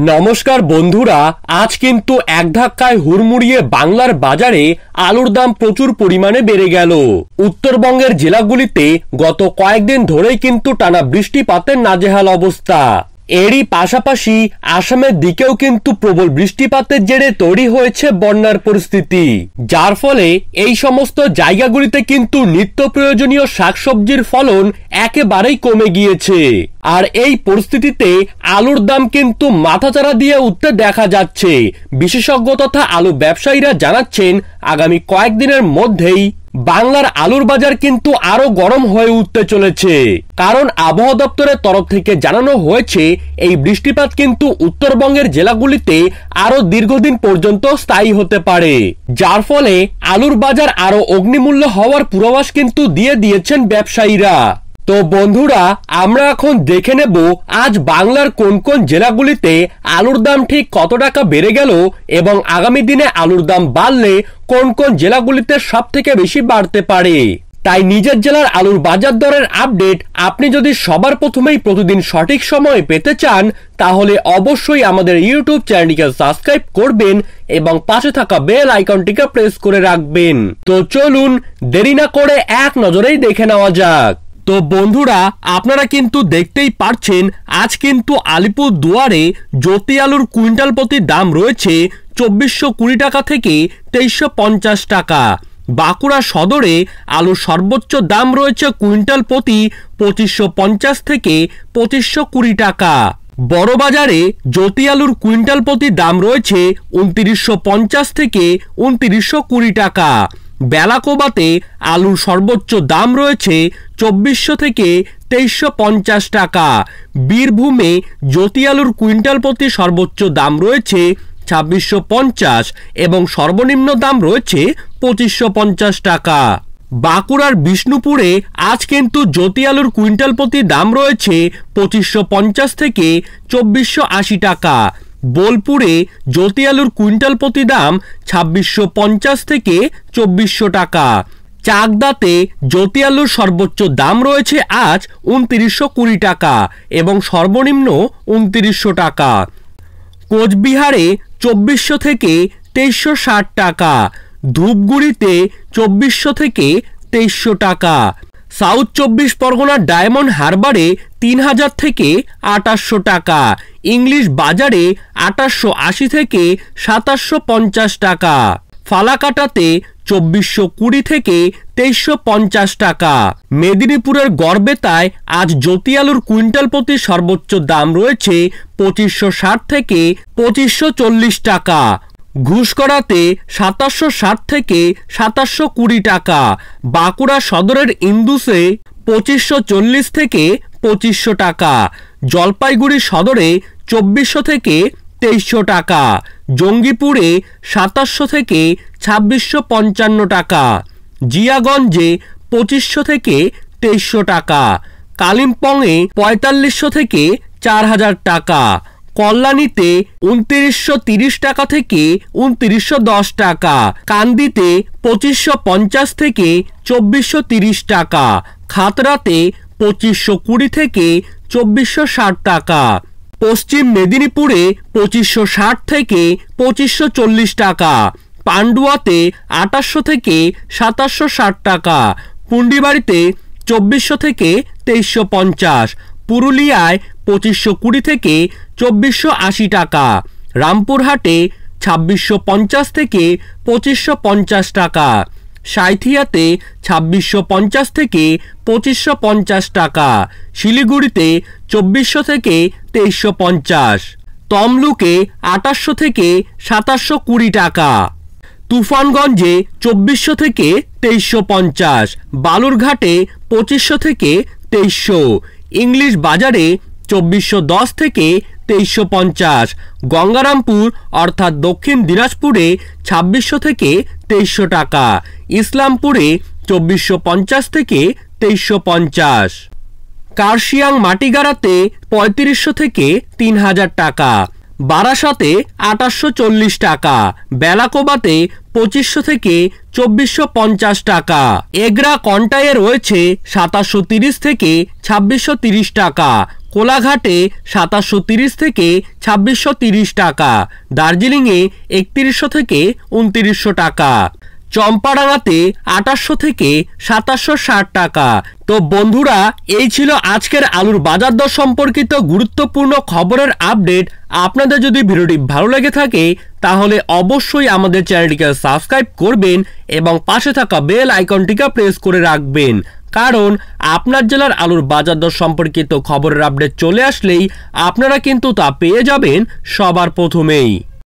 নমস্কার বন্ধুরা, আজ কিন্তু এক ধাক্কায় হুড়মুড়িয়ে বাংলার বাজারে আলুর দাম প্রচুর পরিমাণে বেড়ে গেল। উত্তরবঙ্গের জেলাগুলিতে গত কয়েকদিন ধরেই কিন্তু টানা বৃষ্টিপাতের নাজেহাল অবস্থা। এরই পাশাপাশি আসামের দিকেও কিন্তু প্রবল বৃষ্টিপাতের জেরে তৈরি হয়েছে বন্যার পরিস্থিতি, যার ফলে এই সমস্ত জায়গাগুলিতে কিন্তু নিত্য প্রয়োজনীয় শাকসবজির ফলন একেবারেই কমে গিয়েছে। আর এই পরিস্থিতিতে আলুর দাম কিন্তু মাথাচাড়া দিয়ে উঠতে দেখা যাচ্ছে। বিশেষজ্ঞ তথা আলু ব্যবসায়ীরা জানাচ্ছেন, আগামী কয়েকদিনের মধ্যেই বাংলার আলুর বাজার কিন্তু আরো গরম হয়ে উঠতে চলেছে। কারণ আবহাওয়া দপ্তরের তরফ থেকে জানানো হয়েছে, এই বৃষ্টিপাত কিন্তু উত্তরবঙ্গের জেলাগুলিতে আরো দীর্ঘদিন পর্যন্ত স্থায়ী হতে পারে, যার ফলে আলুর বাজার আরো অগ্নিমূল্য হওয়ার পূর্বাভাস কিন্তু দিয়ে দিয়েছেন ব্যবসায়ীরা। তো বন্ধুরা, আমরা এখন দেখে নেব আজ বাংলার কোন কোন জেলাগুলিতে আলুর দাম ঠিক কত টাকা বেড়ে গেল এবং আগামী দিনে আলুর দাম বাড়লে কোন কোন জেলাগুলিতে সব থেকে বেশি বাড়তে পারে। তাই নিজের জেলার আলুর বাজার দরের আপডেট আপনি যদি সবার প্রথমেই প্রতিদিন সঠিক সময়ে পেতে চান, তাহলে অবশ্যই আমাদের ইউটিউব চ্যানেলটিকে সাবস্ক্রাইব করবেন এবং পাশে থাকা বেল আইকনটিকে প্রেস করে রাখবেন। তো চলুন দেরি না করে এক নজরেই দেখে নেওয়া যাক। তো বন্ধুরা, আপনারা কিন্তু দেখতেই পারছেন, আজ কিন্তু আলিপুর দুয়ারে জ্যোতি আলুর কুইন্টাল প্রতি দাম রয়েছে 2420 টাকা থেকে 2350 টাকা। বাঁকুড়া সদরে আলুর সর্বোচ্চ দাম রয়েছে কুইন্টাল প্রতি 2550 থেকে 2520 টাকা। বড়বাজারে জ্যোতি আলুর কুইন্টাল প্রতি দাম রয়েছে 2950 থেকে 2920 টাকা। বেলাকোবাতে আলুর সর্বোচ্চ দাম রয়েছে 2400 থেকে 2350 টাকা। বীরভূমে জ্যোতি আলুর কুইন্টাল প্রতি সর্বোচ্চ দাম রয়েছে 2650 এবং সর্বনিম্ন দাম রয়েছে 2550 টাকা। বাঁকুড়ার বিষ্ণুপুরে আজ কিন্তু জ্যোতি আলুর কুইন্টাল প্রতি দাম রয়েছে 2550 থেকে 2480 টাকা। বোলপুরে জ্যোতি আলুর কুইন্টাল প্রতি দাম 2650 থেকে 2400 টাকা। চাকদাতে জ্যোতি আলুর সর্বোচ্চ দাম রয়েছে আজ 2920 টাকা এবং সর্বনিম্ন 2900 টাকা। কোচবিহারে 2400 থেকে 2360 টাকা। ধূপগুড়িতে 2400 থেকে 2300 টাকা। সাউথ 24 পরগনার ডায়মন্ড হারবারে 3000 থেকে 2800 টাকা। ইংলিশ বাজারে 2880 থেকে 2750 টাকা। ফালাকাটাতে 2420 থেকে 2350 টাকা। মেদিনীপুরের গড়বেতায় আজ জ্যোতি আলুর কুইন্টাল প্রতি সর্বোচ্চ দাম রয়েছে 2560 থেকে 2540 টাকা। ঘুষকরাতে 2760 থেকে 2720 টাকা। বাঁকুড়া সদরের ইন্দুসে 2540 থেকে 2500 টাকা। জলপাইগুড়ি সদরে 2400 থেকে 2300 টাকা। জঙ্গিপুরে 2700 থেকে 2655 টাকা। জিয়াগঞ্জে 2500 থেকে 2300 টাকা। কালিম্পংয়ে 4500 থেকে 4000 টাকা। কল্যাণীতে 2930 টাকা থেকে 2910 টাকা। কান্দিতে 2550 থেকে 2430 টাকা। খাতড়াতে 2520 থেকে 2460 টাকা। পশ্চিম মেদিনীপুরে 2560 থেকে 2540 টাকা। পান্ডুয়াতে 2800 থেকে 2760 টাকা। পুন্ডিবাড়িতে 2400 থেকে 2350। পুরুলিয়ায় 2520 থেকে 2480 টাকা। রামপুরহাটে 2650 থেকে 2550 টাকা। সাঁইথিয়াতে 2650 থেকে 2550 টাকা। শিলিগুড়িতে 2400 থেকে 2350। তমলুকে 2800 থেকে 2720 টাকা। তুফানগঞ্জে 2400 থেকে 2350। বালুরঘাটে 2500 থেকে 2300। ইংলিশ বাজারে 2410 থেকে 2350। গঙ্গারামপুর অর্থাৎ দক্ষিণ দিনাজপুরে 2600 থেকে 2300 টাকা। ইসলামপুরে 2450 থেকে 2350। কার্শিয়াং মাটিগাড়াতে 3500 থেকে 3000 টাকা। বারাসাতে 2840 টাকা। বেলাকোবাতে 2500 থেকে 2450 টাকা। এগরা কন্টায়ে রয়েছে 2730 থেকে 2630 টাকা। কোলাঘাটে 2730 থেকে 2630 টাকা, দার্জিলিংয়ে 3100 থেকে 2900 টাকা, চম্পাডাঙ্গাতে 2800 থেকে 2760 টাকা। তো বন্ধুরা, এই ছিল আজকের আলুর বাজার দর সম্পর্কিত গুরুত্বপূর্ণ খবরের আপডেট। আপনাদের যদি ভিডিওটি ভালো লেগে থাকে তাহলে অবশ্যই আমাদের চ্যানেলটিকে সাবস্ক্রাইব করবেন এবং পাশে থাকা বেল আইকনটিকে প্রেস করে রাখবেন, কারণ আপনার জেলার আলুর বাজার দর সম্পর্কিত খবরের আপডেট চলে আসলেই আপনারা কিন্তু তা পেয়ে যাবেন সবার প্রথমেই।